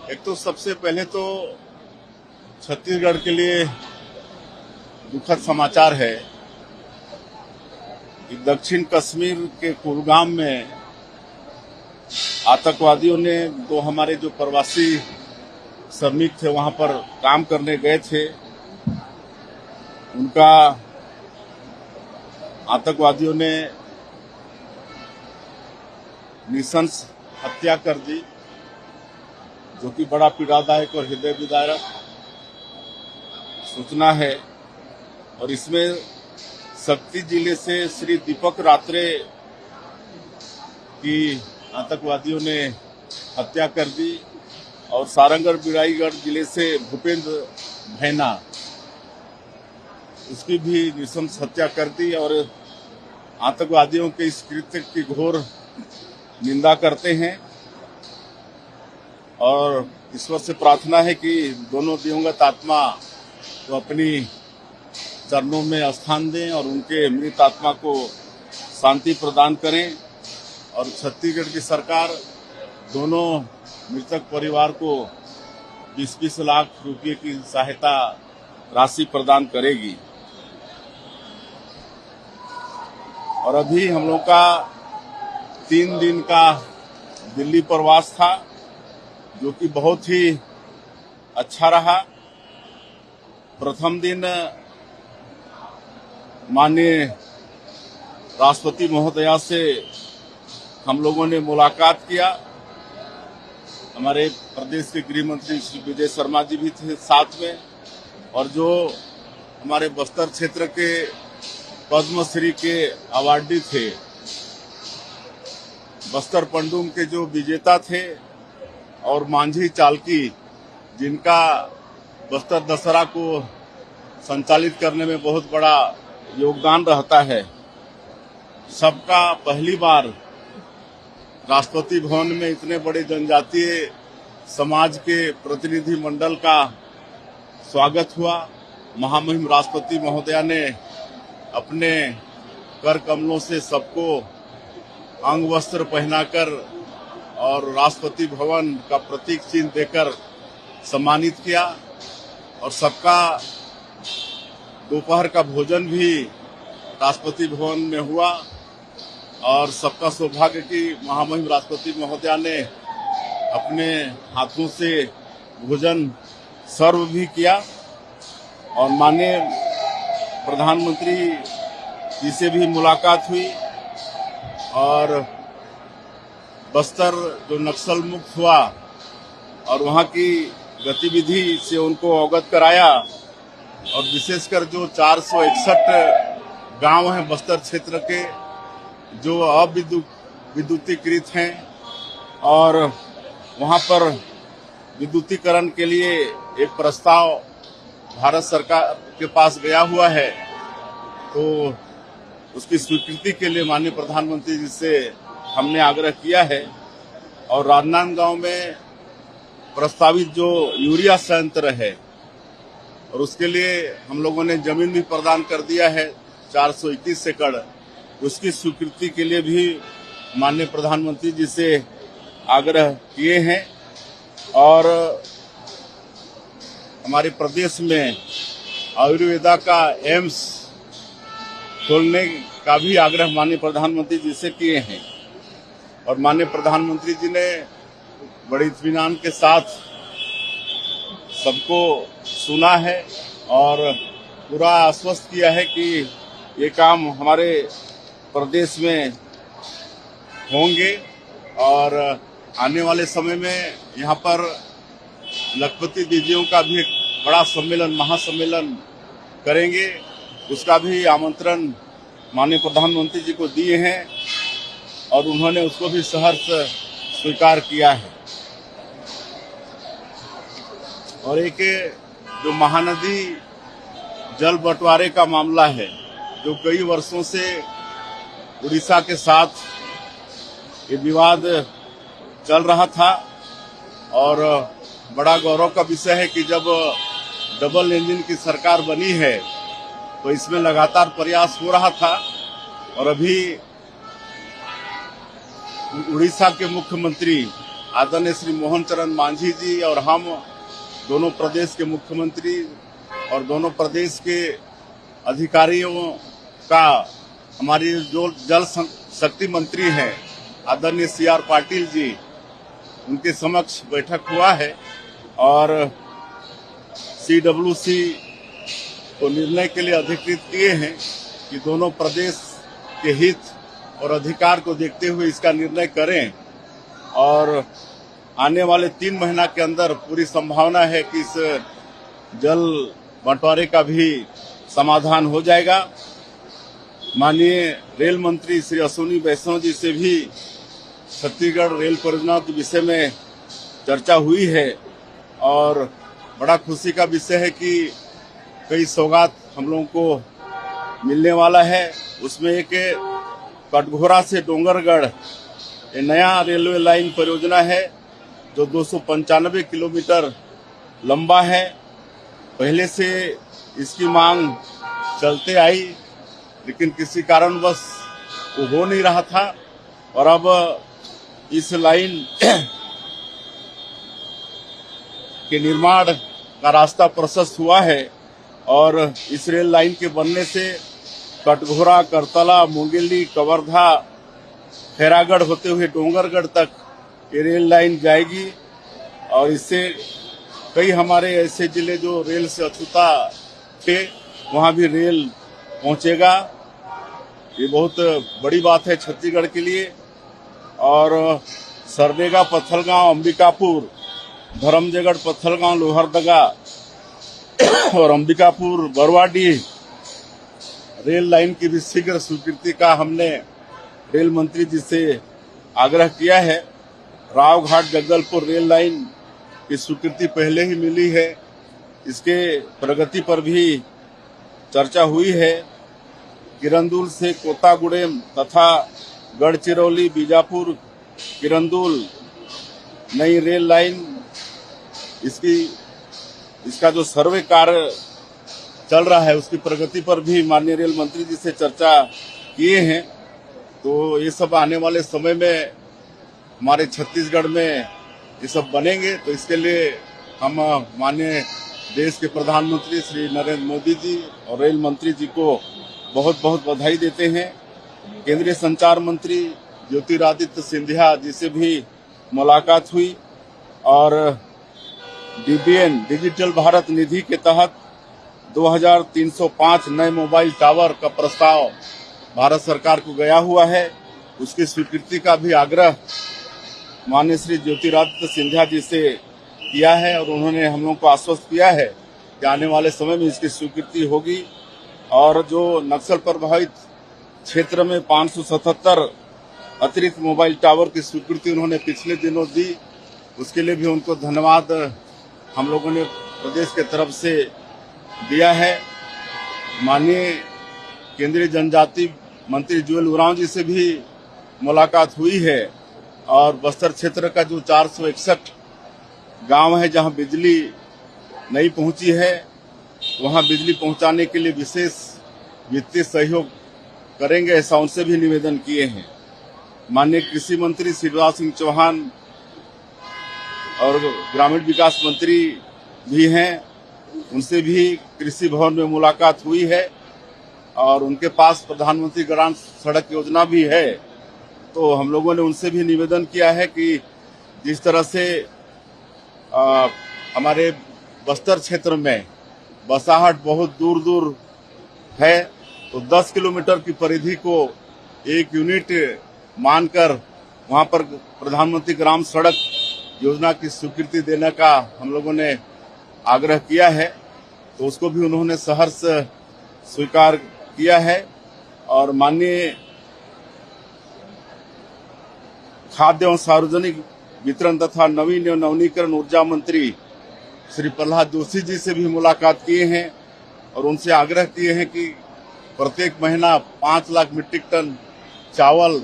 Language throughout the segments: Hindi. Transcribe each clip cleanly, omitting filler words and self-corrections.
एक तो सबसे पहले तो छत्तीसगढ़ के लिए दुखद समाचार है कि दक्षिण कश्मीर के कुलगाम में आतंकवादियों ने दो हमारे जो प्रवासी श्रमिक थे वहां पर काम करने गए थे, उनका आतंकवादियों ने नृशंस हत्या कर दी, जो कि बड़ा पीड़ादायक और हृदय विदारक सूचना है। और इसमें शक्ति जिले से श्री दीपक रात्रे की आतंकवादियों ने हत्या कर दी और सारंगढ़ बिराईगढ़ जिले से भूपेंद्र भैना उसकी भी नृशंस हत्या कर दी। और आतंकवादियों के इस कृत्य की घोर निंदा करते हैं और ईश्वर से प्रार्थना है कि दोनों दिवंगत आत्मा को अपनी चरणों में स्थान दें और उनके मृत आत्मा को शांति प्रदान करें। और छत्तीसगढ़ की सरकार दोनों मृतक परिवार को 20-20 लाख रुपए की सहायता राशि प्रदान करेगी। और अभी हम लोग का 3 दिन का दिल्ली प्रवास था, जो कि बहुत ही अच्छा रहा। प्रथम दिन माननीय राष्ट्रपति महोदया से हम लोगों ने मुलाकात किया। हमारे प्रदेश के गृह मंत्री श्री विजय शर्मा जी भी थे साथ में, और जो हमारे बस्तर क्षेत्र के पद्मश्री के अवार्डी थे, बस्तर पंडुम के जो विजेता थे, और मांझी चालकी जिनका बस्तर दशहरा को संचालित करने में बहुत बड़ा योगदान रहता है, सबका पहली बार राष्ट्रपति भवन में इतने बड़े जनजातीय समाज के प्रतिनिधि मंडल का स्वागत हुआ। महामहिम राष्ट्रपति महोदया ने अपने कर कमलों से सबको अंग वस्त्र पहनाकर और राष्ट्रपति भवन का प्रतीक चिन्ह देकर सम्मानित किया। और सबका दोपहर का भोजन भी राष्ट्रपति भवन में हुआ और सबका सौभाग्य कि महामहिम राष्ट्रपति महोदया ने अपने हाथों से भोजन सर्व भी किया। और माननीय प्रधानमंत्री जी से भी मुलाकात हुई और बस्तर जो नक्सल मुक्त हुआ और वहां की गतिविधि से उनको अवगत कराया। और विशेषकर जो 461 गांव हैं बस्तर क्षेत्र के जो अविद्युतीकृत हैं और वहां पर विद्युतीकरण के लिए एक प्रस्ताव भारत सरकार के पास गया हुआ है, तो उसकी स्वीकृति के लिए माननीय प्रधानमंत्री जी से हमने आग्रह किया है। और राजनांदगांव में प्रस्तावित जो यूरिया संयंत्र है और उसके लिए हम लोगों ने जमीन भी प्रदान कर दिया है 421 एकड़, उसकी स्वीकृति के लिए भी माननीय प्रधानमंत्री जी से आग्रह किए हैं। और हमारे प्रदेश में आयुर्वेदा का एम्स खोलने का भी आग्रह माननीय प्रधानमंत्री जी से किए हैं। और माननीय प्रधानमंत्री जी ने बड़े इत्मीनान के साथ सबको सुना है और पूरा आश्वस्त किया है कि ये काम हमारे प्रदेश में होंगे। और आने वाले समय में यहाँ पर लखपति दीदियों का भी एक बड़ा सम्मेलन, महासम्मेलन करेंगे, उसका भी आमंत्रण माननीय प्रधानमंत्री जी को दिए हैं और उन्होंने उसको भी सहर्ष स्वीकार किया है। और एक जो महानदी जल बंटवारे का मामला है, जो कई वर्षों से उड़ीसा के साथ ये विवाद चल रहा था, और बड़ा गौरव का विषय है कि जब डबल इंजन की सरकार बनी है तो इसमें लगातार प्रयास हो रहा था। और अभी उड़ीसा के मुख्यमंत्री आदरणीय श्री मोहन चरण मांझी जी और हम दोनों प्रदेश के मुख्यमंत्री और दोनों प्रदेश के अधिकारियों का हमारी जो जल शक्ति मंत्री हैं आदरणीय CR पाटिल जी, उनके समक्ष बैठक हुआ है और CWC को निर्णय के लिए अधिकृत किए हैं कि दोनों प्रदेश के हित और अधिकार को देखते हुए इसका निर्णय करें और आने वाले 3 महीना के अंदर पूरी संभावना है कि इस जल बंटवारे का भी समाधान हो जाएगा। माननीय रेल मंत्री श्री अश्विनी वैष्णव जी से भी छत्तीसगढ़ रेल परियोजना के विषय में चर्चा हुई है और बड़ा खुशी का विषय है कि कई सौगात हम लोगों को मिलने वाला है। उसमें एक कटघोरा से डोंगरगढ़ ये नया रेलवे लाइन परियोजना है जो 295 किलोमीटर लंबा है। पहले से इसकी मांग चलते आई लेकिन किसी कारणवश वो हो नहीं रहा था और अब इस लाइन के निर्माण का रास्ता प्रशस्त हुआ है और इस रेल लाइन के बनने से कटघोरा, करतला, मुंगेली, कवर्धा, खैरागढ़ होते हुए डोंगरगढ़ तक ये रेल लाइन जाएगी और इससे कई हमारे ऐसे जिले जो रेल से अछूता थे वहां भी रेल पहुंचेगा। ये बहुत बड़ी बात है छत्तीसगढ़ के लिए। और सरडेगा, पत्थलगांव, अंबिकापुर, धर्मजयगढ़, पत्थलगांव, लोहरदगा और अंबिकापुर, बरवाडीह रेल लाइन की भी शीघ्र स्वीकृति का हमने रेल मंत्री जी से आग्रह किया है। रावघाट जगदलपुर रेल लाइन की स्वीकृति पहले ही मिली है, इसके प्रगति पर भी चर्चा हुई है। किरंदुल से कोतागुड़ेम तथा गढ़चिरौली, बीजापुर, किरंदुल नई रेल लाइन इसका जो सर्वे कार्य चल रहा है उसकी प्रगति पर भी माननीय रेल मंत्री जी से चर्चा किए हैं। तो ये सब आने वाले समय में हमारे छत्तीसगढ़ में ये सब बनेंगे। तो इसके लिए हम माननीय देश के प्रधानमंत्री श्री नरेंद्र मोदी जी और रेल मंत्री जी को बहुत बहुत बधाई देते हैं। केंद्रीय संचार मंत्री ज्योतिरादित्य सिंधिया जी से भी मुलाकात हुई और DBN डिजिटल भारत निधि के तहत 2305 नए मोबाइल टावर का प्रस्ताव भारत सरकार को गया हुआ है। उसकी स्वीकृति का भी आग्रह माननीय श्री ज्योतिरादित्य सिंधिया जी से किया है और उन्होंने हम लोगों को आश्वस्त किया है कि आने वाले समय में इसकी स्वीकृति होगी। और जो नक्सल प्रभावित क्षेत्र में 577 अतिरिक्त मोबाइल टावर की स्वीकृति उन्होंने पिछले दिनों दी, उसके लिए भी उनको धन्यवाद हम लोगों ने प्रदेश के तरफ से दिया है। माननीय केंद्रीय जनजाति मंत्री जुएल उरांव जी से भी मुलाकात हुई है और बस्तर क्षेत्र का जो 461 गांव है जहां बिजली नहीं पहुंची है वहां बिजली पहुंचाने के लिए विशेष वित्तीय सहयोग करेंगे, ऐसा उनसे भी निवेदन किए हैं। माननीय कृषि मंत्री शिवराज सिंह चौहान और ग्रामीण विकास मंत्री भी हैं, उनसे भी कृषि भवन में मुलाकात हुई है और उनके पास प्रधानमंत्री ग्राम सड़क योजना भी है। तो हम लोगों ने उनसे भी निवेदन किया है कि जिस तरह से हमारे बस्तर क्षेत्र में बसाहट बहुत दूर दूर है, तो 10 किलोमीटर की परिधि को एक यूनिट मानकर वहां पर प्रधानमंत्री ग्राम सड़क योजना की स्वीकृति देने का हम लोगों ने आग्रह किया है। तो उसको भी उन्होंने सहर्ष स्वीकार किया है। और माननीय खाद्य एवं सार्वजनिक वितरण तथा नवीन एवं नवीनीकरण ऊर्जा मंत्री श्री प्रहलाद जोशी जी से भी मुलाकात किए हैं और उनसे आग्रह किए हैं कि प्रत्येक महीना 5 लाख मीट्रिक टन चावल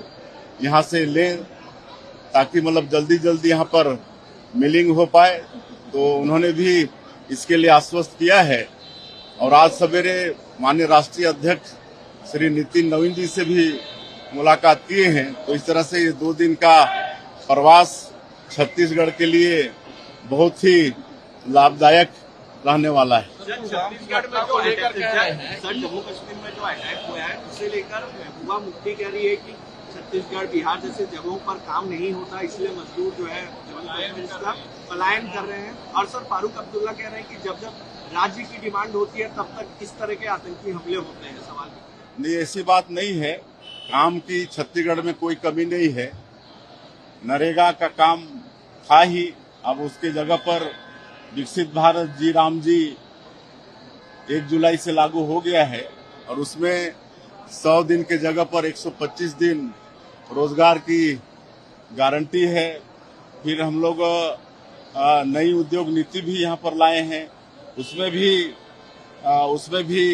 यहाँ से लें ताकि मतलब जल्दी यहाँ पर मिलिंग हो पाए। तो उन्होंने भी इसके लिए आश्वस्त किया है। और आज सवेरे माननीय राष्ट्रीय अध्यक्ष श्री नितिन नवीन जी से भी मुलाकात किए हैं। तो इस तरह से ये 2 दिन का प्रवास छत्तीसगढ़ के लिए बहुत ही लाभदायक रहने वाला है। छत्तीसगढ़ में जो लेकर कह रहे हैं सर, जम्मू कश्मीर में जो अटैक हुआ है उसे लेकर महबूबा मुफ्ती कह रही है कि छत्तीसगढ़ बिहार जैसे जगहों पर काम नहीं होता, इसलिए मजदूर जो है पलायन कर रहे हैं। और सर फारूक अब्दुल्ला कह रहे हैं कि जब जब राज्य की डिमांड होती है तब तक किस तरह के आतंकी हमले होते हैं। सवाल नहीं, ऐसी बात नहीं है। काम की छत्तीसगढ़ में कोई कमी नहीं है। नरेगा का काम था ही, अब उसके जगह पर विकसित भारत जी राम जी 1 जुलाई से लागू हो गया है और उसमें 100 दिन के जगह पर 125 दिन रोजगार की गारंटी है। फिर हम लोग नई उद्योग नीति भी यहाँ पर लाए हैं, उसमें भी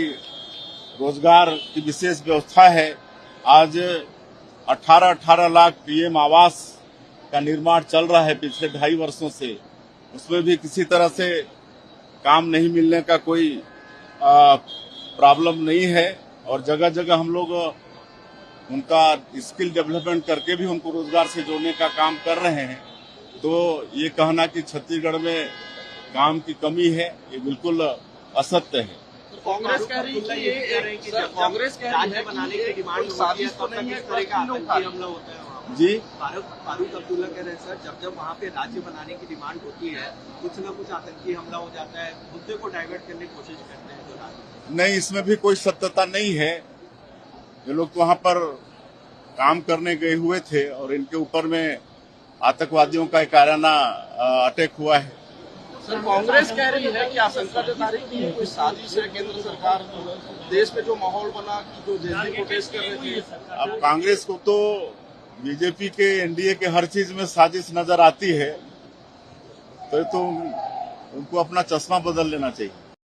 रोजगार की विशेष व्यवस्था है। आज 18 लाख पीएम आवास का निर्माण चल रहा है पिछले 2.5 वर्षों से, उसमें भी किसी तरह से काम नहीं मिलने का कोई प्रॉब्लम नहीं है। और जगह जगह हम लोग उनका स्किल डेवलपमेंट करके भी उनको रोजगार से जोड़ने का काम कर रहे हैं। तो ये कहना कि छत्तीसगढ़ में काम की कमी है, ये बिल्कुल असत्य है। कांग्रेस कह रही है कि कांग्रेस कह रही है बनाने की डिमांड साजिश तो नहीं है, तरह का आतंकी हमला होता है वहाँ जी। फारूक अब्दुल्ला कह रहे हैं सर, जब वहाँ पे राज्य बनाने की डिमांड होती है कुछ न कुछ आतंकी हमला हो जाता है, मुद्दे को डाइवर्ट करने की कोशिश करते हैं जो राज्य। नहीं, इसमें भी कोई सत्यता नहीं है। ये लोग तो वहाँ पर काम करने गए हुए थे और इनके ऊपर में आतंकवादियों का एक कायराना अटैक हुआ है। सर कांग्रेस कह रही है कि आशंका जता रही कि ये कोई साजिश है, केंद्र सरकार देश में जो माहौल बना कि जो जेएनयू प्रोटेस्ट कर रहे थे। अब कांग्रेस को तो बीजेपी के एनडीए के हर चीज में साजिश नजर आती है, तो उनको अपना चश्मा बदल लेना चाहिए।